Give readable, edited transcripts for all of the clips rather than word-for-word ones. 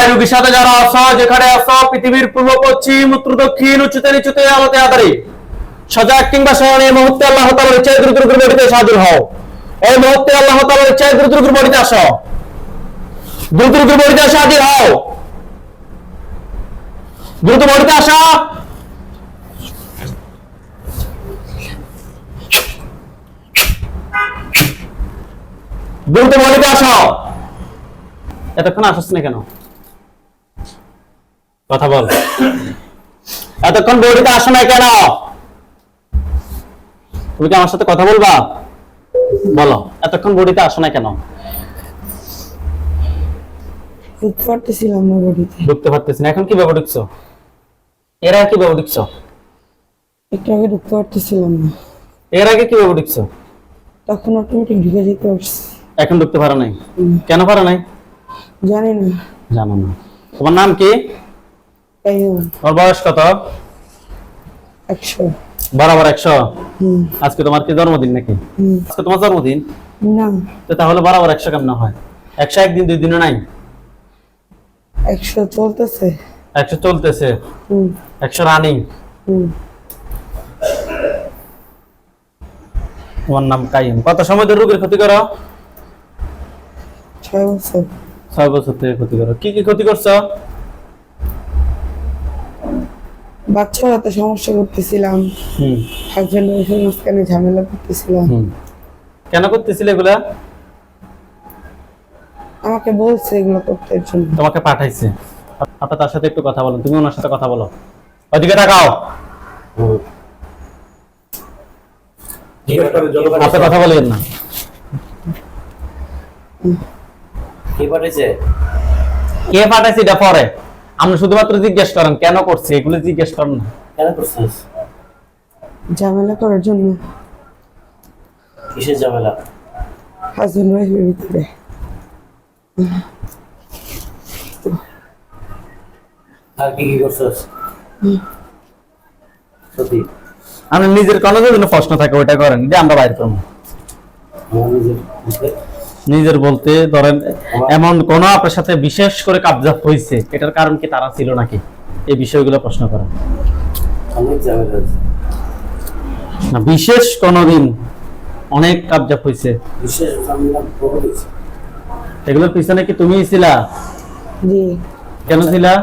রোগীর সাথে যারা আছো, যেখানে আছো, পৃথিবীর পূর্ব পশ্চিম উত্তর দক্ষিণ উচ্চতে নিচুতে আলোতে আধারে সজাগ কিংবা শয়নে মুহূর্তে আল্লাহ তাআলার ইচ্ছায় দ্রুত দ্রুত বডিতে হাজির হও। এই মুহূর্তে আল্লাহ তাআলার ইচ্ছায় দ্রুত দ্রুত বডিতে আসো, দ্রুত দ্রুত বডিতে আসো, হাজির হও, দ্রুত বডিতে আসো, দ্রুত বডিতে আসো। এতক্ষণ আসছ না কেন? কথা বল। এতক্ষণ বডিতে আসো না কেন? তুমি কি আমার সাথে কথা বলবা? বলো, এতক্ষণ বডিতে আসো না কেন? ঢুকতে পারতেছিলাম না বডিতে। ঢুকতে পারতেছি না। এখন কিভাবে ঢুকছো? এর আগে কিভাবে ঢুকছো? একটু আগে ঢুকতে পারতেছিলাম না। এর আগে কিভাবে ঢুকছো? তখন অটোমেটিক ঢুকে যেতে পারছি। এখন ঢুকতে পারো নাই? কেন পারো নাই? জানি না। জানো না। তোমার নাম কি? তোমার বয়স কত? 100। বরাবর 100? আজকে তোমার কি জন্মদিন নাকি? আজকে তোমার জন্মদিন না। তো তাহলে বরাবর 100 কেমন হয়? 100 একদিন দুই দিনও নাই? 100 চলতেছে। 100 চলতেছে। 100 রানিং। তোমার নাম কাইম। কত সময় ধরে রোগীর ক্ষতি করো? 6 বছর। 6 বছর থেকে ক্ষতি করো। কি কি ক্ষতি করছো? বাচ্চার হাতে সমস্যা করতেছিলাম। হাজবেন্ড ওয়াইফের মাঝখানে ঝামেলা করতেছিলাম। কেন করতেছিলে এগুলা? আমাকে বলছে এগুলো করতে জন্য। তোমাকে পাঠাইছে। আপনি তার সাথে একটু কথা বলুন। তুমি ওনার সাথে কথা বলো। ওইদিকে তাকাও। আপনি কথা বলেন না। কে পাঠাইছে? কে পাঠাইছে এটা পরে। আপনি শুধুমাত্র জিজ্ঞেস করেন কেন করছে, এগুলো জিজ্ঞেস করেন না। কেন করছিস? ঝামেলা করার জন্য। কিসের ঝামেলা? হাজবেন্ড ওয়াইফের ভিতরে। আর কি কি করছিস? সত্যি আপনি নিজের কোনো যদি প্রশ্ন থাকে ওইটা করেন, যে আমরা বাইরে করবো। নিজের বলতে ধরেন এমন কোন আপনার সাথে বিশেষ করে কাবজাব হয়েছে, এটার কারণ কি তারা ছিল নাকি, এই বিষয়গুলো প্রশ্ন করেন। অনেক ঝামেলা আছে। না, বিশেষ কোনদিন অনেক কাবজাব হয়েছে, বিশেষ ঝামেলা বহুত হয়েছে। এগুলোর পিছনে কি তুমিই ছিলা? জি। কেন ছিলা?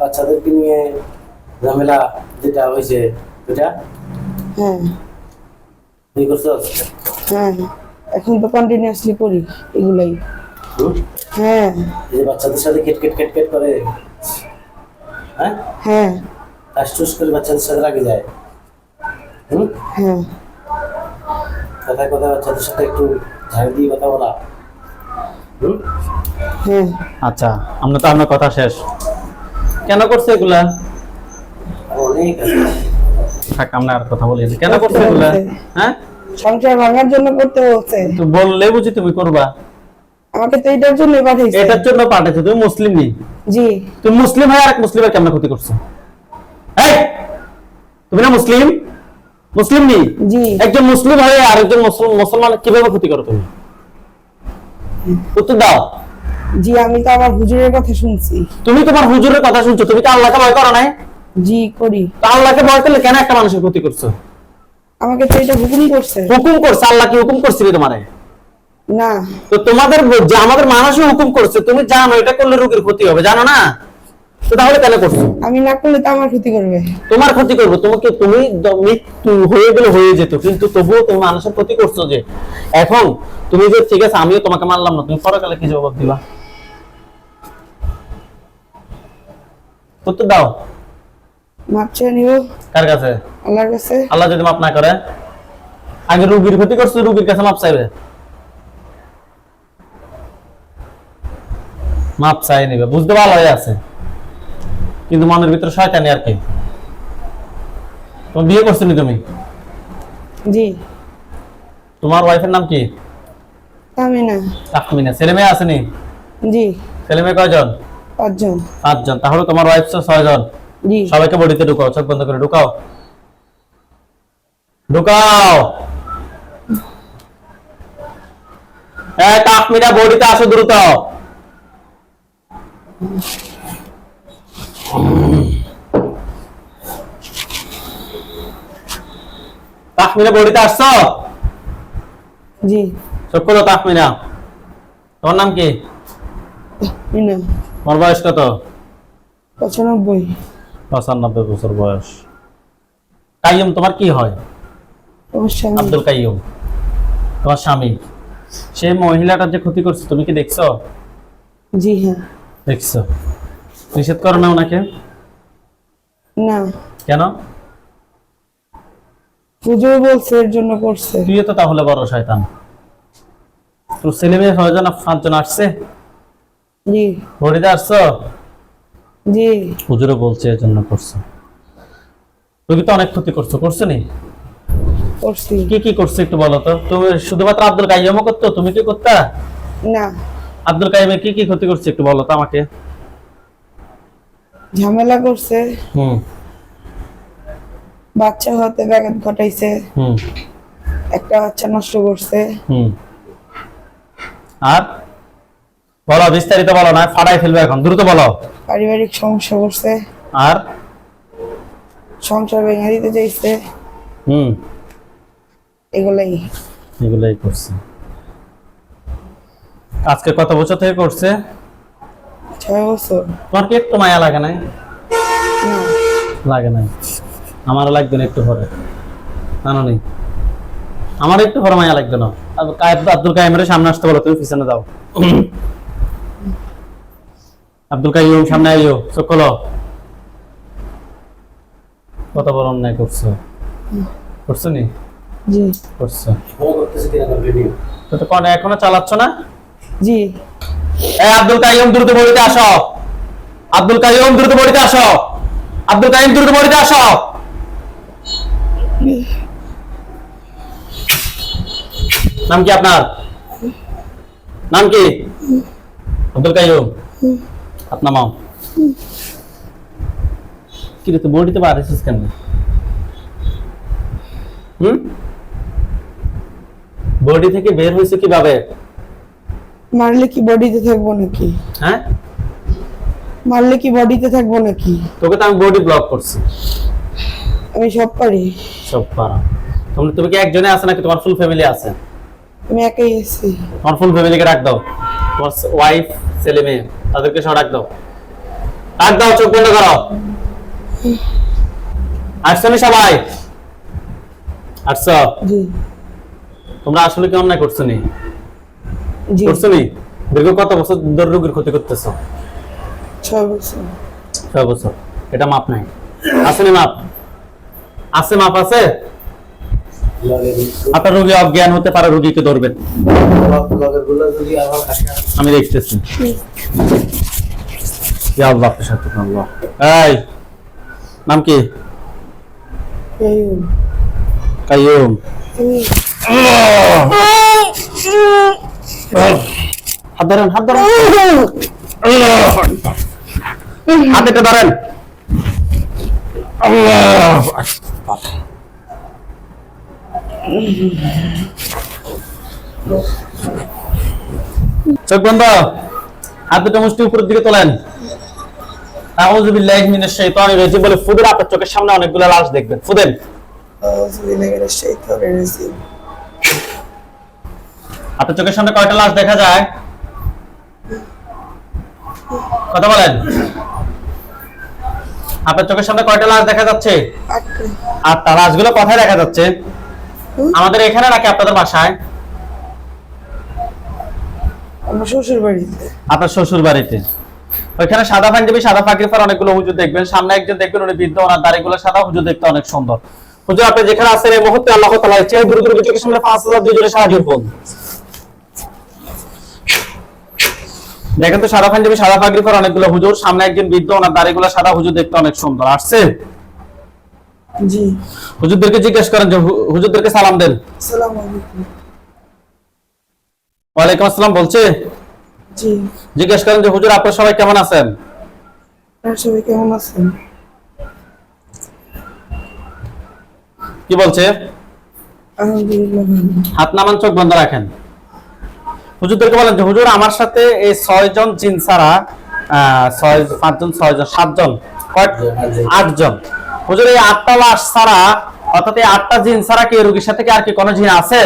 বাচ্চাদেরকে নিয়ে ঝামেলা যেটা হয়েছে ওটা হ্যাঁ। তুই করছিস? হ্যাঁ, এখন তো কন্টিনিউয়াসলি করি এগুলাই। হ্যাঁ। এই বাচ্চাদের সাথে কেট কেট কেট কেট করে, হ্যাঁ হ্যাঁ। টাসটুস করে বাচ্চাদের সাথে রাগে যায়। হ্যাঁ। কথায় কথায় বাচ্চাদের সাথে একটু ঝাড় দিয়ে কথা বলা। হ্যাঁ। আচ্ছা, আমরা তো আপনার কথা শেষ। কেন করছে এগুলা? অনেক আছে। থাক, আমরা আর কথা বলি না। কেন করছে এগুলা? হ্যাঁ, সংসার ভাঙার জন্য করতে বলছে। তো বললে বুঝি তুমি করবা। আমাকে তো এটার জন্য পাঠাইছে। এটার জন্য পাঠাইছো। তুমি মুসলিম নেই? জি। তুমি মুসলিম হয়ে আরেক মুসলিমের কেমন ক্ষতি করছো? এই, তুমি না মুসলিম? মুসলিম নেই? জি। একজন মুসলিম হয়ে আরেকজন মুসলমান কিভাবে ক্ষতি করো তুমি? উত্তর দাও। জি, আমি তো আমার হুজুরের কথা শুনছি। তুমি তোমার হুজুরের কথা শুনছো, তুমি কি আল্লাহকে ভয় করো নাই? জি, করি। তো আল্লাহকে ভয় করলে কেন একটা মানুষের ক্ষতি করছো? আমাকে তো এটা হুকুম করছে। হুকুম করছে? আল্লাহ কি হুকুম করছিল তোমারে? না। তো তোমাদের যে আমাদের মানুষও হুকুম করছে, তুমি জানো এটা করলে রোগীর ক্ষতি হবে, জানো না? তো তাহলে কেন করছো? আমি না করলে তো আমার ক্ষতি করবে। তোমার ক্ষতি করবো? তোমাকে তুমি মৃত্যু হয়ে গেলে হয়ে যেত, কিন্তু তবুও তুমি মানুষের ক্ষতি করছো। যে এখন তুমি যে ঠিক আছে আমিও তোমাকে মানলাম না, তুমি পরকালে কি জবাব দিবা? উত্তর দাও। মাপ চেয়ে নিব। কার কাছে? আল্লাহর কাছে। আল্লাহ যদি মাপ না করে? আগে রোগীর ক্ষতি করছো, রোগীর কাছে মাপ চাইবে? মাপ চাই নিবে, বুঝতে ভালোই আছে, কিন্তু মনের ভিতরে শয়তানি আর কি। তুমি বিয়ে করছো নি তুমি? জি। তোমার ওয়াইফের নাম কি? তামিনা। তাহমিনা। ছেলে মেয়ে আসেনি? জি। ছেলে মেয়ে কয়জন? 5 জন। 5 জন। তাহলে তোমার ওয়াইফ 6 জন। জি। সবাইকে বডিতে ঢুকাও, চোখ বন্ধ করে ঢুকাও, ঢুকাও। তাহমিনা বডিতে আসো দ্রুত। তাহমিনা বডিতে আসছো? জি। চোখ খোলো তাহমিনা। তোমার নাম কি? মিনা। তোমার বয়স কত? 95। 95 বছর বয়স। কাইয়ুম তোমার কি হয়? আমার স্বামী। আব্দুল কাইয়ুম তোমার স্বামী। সেই মহিলাটার যে ক্ষতি করছে তুমি কি দেখছো? জি হ্যাঁ। দেখছো? নিষেধ করো না ওনাকে? না, কেন? হুজুর বলছে এর জন্য করছে। তুই তো তাহলে বড় শয়তান। তোর ছেলে মেয়ে 5জন আসছে? জি। বডিতে আসছো? জি। হুজুরও বলছে এর জন্য করছো। তুমি তো অনেক ক্ষতি করছো, করছো নি? করছি। কি কি করছো একটু বলো তো। তুমি শুধুমাত্র আব্দুল কাইয়ুমও করতো, তুমি কি করতা? না, আব্দুল কাইয়ুমের কি কি ক্ষতি করছে একটু বলো তো আমাকে। ঝামেলা করছে, হুম বাচ্চা হতে ব্যাঘাত ঘটাইছে, হুম একটা বাচ্চা নষ্ট করছে। হুম আর বলো, বিস্তারিত বলো, না ফাটাই ফেলবে এখন, দ্রুত বলো। পারিবারিক সমস্যা করছে, আর সংসার ভেঙে দিতে চাইছে, হুম এগুলাই। এগুলাই করছে। আজকে কত বছর থেকে করছে? 6 বছর। তোমার কি একটু মায়া লাগে নাই? না, লাগে নাই। আমারও লাগবে না একটু পরে, জানো নি? আমার একটু পরে মায়া লাগবে না। আব্দুল কাইয়ুমের সামনে আসতে বলো, তুমি পিছনে যাও। আব্দুল কাইয়ুম সামনে আইও, চোখ খোলো। কত বড় অন্যায় করছো, করছো নি? জি। করছো ফলো করতেছে কিনা কন্টিনিউ? তো তো কোন এখনো চালাচ্ছ না? জি। এই আব্দুল কাইয়ুম দ্রুত বডিতে আসো। আব্দুল কাইয়ুম দ্রুত বডিতে আসো। আব্দুল কাইয়ুম দ্রুত বডিতে আসো। নাম কি আপনার? নাম কি? আব্দুল কাইয়ুম। আপনার নাম কি রে? তুই বডিতে বার হয়েছিস কেন? বডি থেকে বের হয়েছে কিভাবে? মারলে কি বডিতে থাকবো নাকি? হ্যাঁ, মারলে কি বডিতে থাকবো নাকি? তোকে তো আমি বডি ব্লক করছি। আমি সব পারি। সব পারা। তুমি কি একজনে আছে নাকি তোমার ফুল ফ্যামিলি আছে? আমি একাই আছি। তোমার ফুল ফ্যামিলিকে ডাক দাও। তোমার ওয়াইফ, ছেলে মেয়ে, তাদেরকে সব ডাক দাও। ডাক দাও, চোখ বন্ধ করো। আসছো নি সবাই? আসছো? জি। তোমরা আসলে কি অন্যায় করছো নি? জি। করছো নি? দীর্ঘ কত বছর ধরে রোগীর ক্ষতি করতেছো? 6 বছর। 6 বছর। এটা মাপ নাই? আছে নি মাপ? আছে মাপ আছে? আপনার রোগী অজ্ঞান হতে পারে, রোগীকে ধরবেন। লগের গুলো যদি আমার কাছে আমি দেখতেছি। ইয়া আল্লাহ, আপনার সাথে আল্লাহ। এই নাম কি? কাইয়ুম। কাইয়ুম। হাত ধরেন, হাত ধরেন, হাত এটা ধরেন। চোখ বন্ধ, হাত দুটো মুষ্টি উপরের দিকে তোলেন। আউযু বিল্লাহি মিনাশ শাইতানির রাজিম বলে ফুদেন। আপনার চোখের সামনে অনেকগুলো লাশ দেখবেন, ফুদেন। আপনার চোখের সামনে কয়টা লাশ দেখা যায়? কথা বলেন। আপনার চোখের সামনে কয়টা লাশ দেখা যাচ্ছে? 8টা। আর তার লাশগুলো কোথায় দেখা যাচ্ছে? আমাদের এখানে নাকি আপনাদের বাসায়? আমার শ্বশুর বাড়িতে। আপনার শ্বশুর বাড়িতে। ওইখানে সাদা পাঞ্জাবি, সাদা পাগড়ি পরা অনেকগুলো হুজুর দেখবেন। সামনে একজন দেখবেন, উনি বৃদ্ধ, ওনার দাড়িগুলো সাদা, হুজুর দেখতে অনেক সুন্দর। হুজুর আপনি যেখানে আছেন এই মুহূর্তে আল্লাহ তাআলা চেয়ে দ্রুত দ্রুত চোখের সামনে 5000 দুইজনে সাহায্য করুন। দেখেন তো সাদা পাঞ্জাবি, সাদা পাগড়ি পরা অনেকগুলো হুজুর, সামনে একজন বৃদ্ধ, ওনার দাড়িগুলো সাদা, হুজুর দেখতে অনেক সুন্দর। আসছে? জি। হুজুরদেরকে জিজ্ঞেস করেন যে হুজুরদেরকে সালাম দেন। আসসালামু আলাইকুম। ওয়ালাইকুম আসসালাম বলছে। জি। জিজ্ঞেস করেন যে হুজুর আপনারা সবাই কেমন আছেন? আপনারা সবাই কেমন আছেন? কি বলছে? আলহামদুলিল্লাহ ভালো। হাত নামান, চোখ বন্ধ রাখেন। হুজুরদেরকে বলেন যে হুজুর আমার সাথে এই 6 জন জিন ছাড়া ছয়, পাঁচজন, ছয়জন, সাতজন, আটজন। হুজুর এই 8টা লাশ ছাড়া, অর্থাৎ এই 8টা জিন ছাড়া কি রোগীর সাথে কি আর কি কোনো জিন আছে?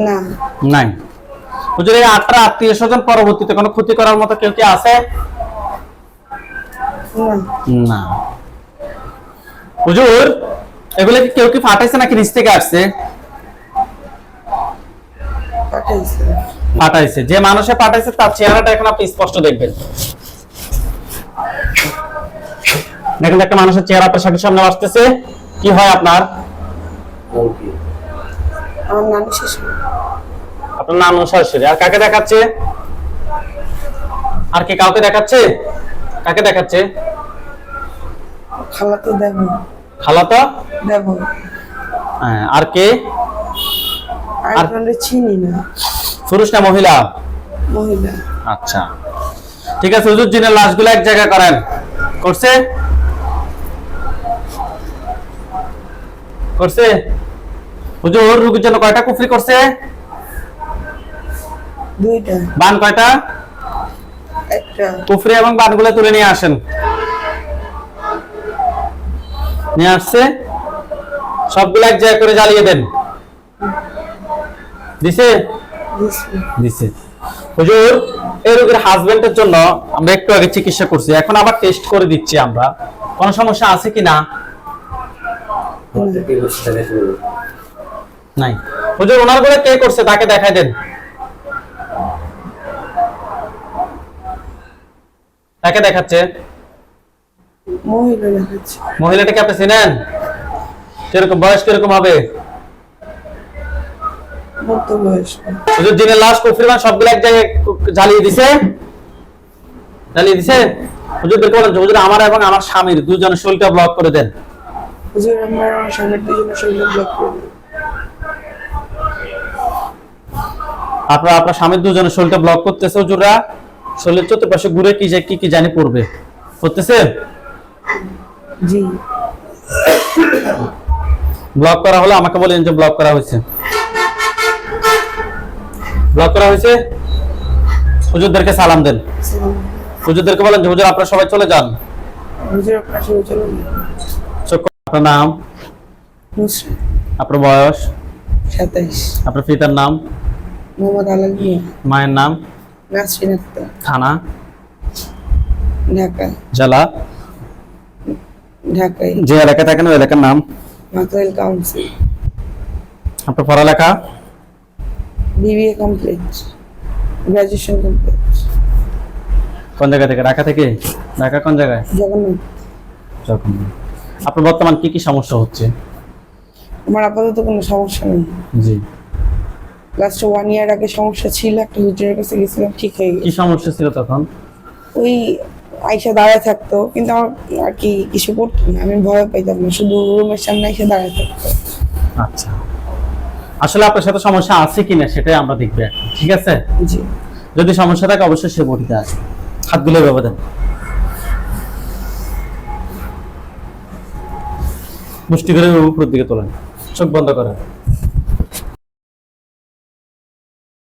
না। নাই। হুজুর এই 8টা আত্মীয় স্বজন পরবর্তীতে কোনো ক্ষতি করার মতো কেউ কি আছে? না। না। হুজুর এগুলো কি কেউ কি ফাটাইছে নাকি নিচ থেকে আসছে? পাঠাইছে। পাঠাইছে। যে মানুষে পাঠাইছে তার চেহারাটা এখন আপনি স্পষ্ট দেখবেন। দেখেন একটা মানুষের চেহারা আপনার সাথে সামনে আসতেছে, কি হয় আপনার? বলকি আমার নানি শ্বশুর। আপনার নাম সরাসরি। আর কাকে দেখাচ্ছে? আর কে কাউকে দেখাচ্ছে? কাকে দেখাচ্ছে? খালাতো দেব। খালাতো দেব। হ্যাঁ। আর কে? আর কাউকে চিনি না। পুরুষ না মহিলা? মহিলা। আচ্ছা ঠিক আছে। হুজুর জিনের লাশগুলো এক জায়গায় করেন। করছে? করছে? হুজুর রোগীর জন্য কয়টা কুফরি করছে? 2টা। বান কয়টা? 1টা। কুফরি এবং বানগুলো তুলে নিয়ে আসেন। নিয়ে আসছে, সবগুলো এক জায়গায় করে জ্বালিয়ে দেন। দিছে? দিছে। হুজুর এই রোগীর হাজবেন্ডের জন্য আমরা একটু আগে চিকিৎসা করছি, এখন আবার টেস্ট করে দিচ্ছি আমরা, কোনো সমস্যা আছে কিনা? নাই। হুজুর ওনার ঘরে কে করছে তাকে দেখাই দেন। তাকে দেখাচ্ছে। মহিলা দেখাচ্ছে। মহিলাটাকে আপনি চিনেন? কিরকম বয়স, কিরকম হবে? মধ্য বয়স। হুজুর জিনের লাশ কুফরিমান সবগুলো এক জায়গায় জ্বালিয়ে দিছে? জ্বালিয়ে দিছে? হুজুরদেরকে বলেন হুজুর আমার এবং আমার স্বামীর দুজনের শরীরটা ব্লক করে দেন। হুজুর আমার স্বামীর 2জনের শরীর ব্লক করে দিন। আপনার স্বামীর দুজনের শরীরটা ব্লক করতেছে হুজুররা, শরীরের চতুর্পাশে ঘুরে কি কি জানি পড়বে, করতেছে? জি। ব্লক করা হলে আমাকে বলেন যে ব্লক করা হয়েছে। ব্লক করা হয়েছে। হুজুরদেরকে সালাম দেন। হুজুরদেরকে বলেন যে হুজুর আপনারা সবাই চলে যান। হুজুর আপনার সাথে চলুন। আপনার নাম? নুসরাত। আপনার বয়স? 27। আপনার পিতার নাম? মোহাম্মদ আলাল মিয়া। মায়ের নাম? নাসরিন আক্তার। থানা? ঢাকা। জেলা? ঢাকায়। যে এলাকায় থাকেন ওই এলাকার নাম? মাতাইল কাউন্সিল। আপনার পড়ালেখা? BBA complete. Graduation complete. কোন জায়গা থেকে? ঢাকা থেকে? ঢাকা কোন জায়গায়? জগন্নাথ। যখন আপনার বর্তমান কি কি সমস্যা হচ্ছে? আমার আপাতত কোনো সমস্যা নেই। জি। লাস্ট 1 ইয়ার আগে সমস্যা ছিল, একটা হুজুরের কাছে গেছিলাম, ঠিক হয়ে কি গেছে। সমস্যা ছিল তখন? ওই আইসা দাঁড়ায় থাকতো, কিন্তু আমার আর কি কিছু করতো না, আমি ভয় পাইতাম না, শুধু রুমের সামনে এসে দাঁড়ায় থাকতো। আচ্ছা আসলে আপনার সাথে সমস্যা আছে কিনা সেটাই আমরা দেখবো এখন, ঠিক আছে? জি। যদি সমস্যা থাকে অবশ্যই সে বটিতে আসবে। হাতগুলো এভাবে দেন, মুষ্টি করে উপরের দিকে তোলেন, চোখ বন্ধ করেন।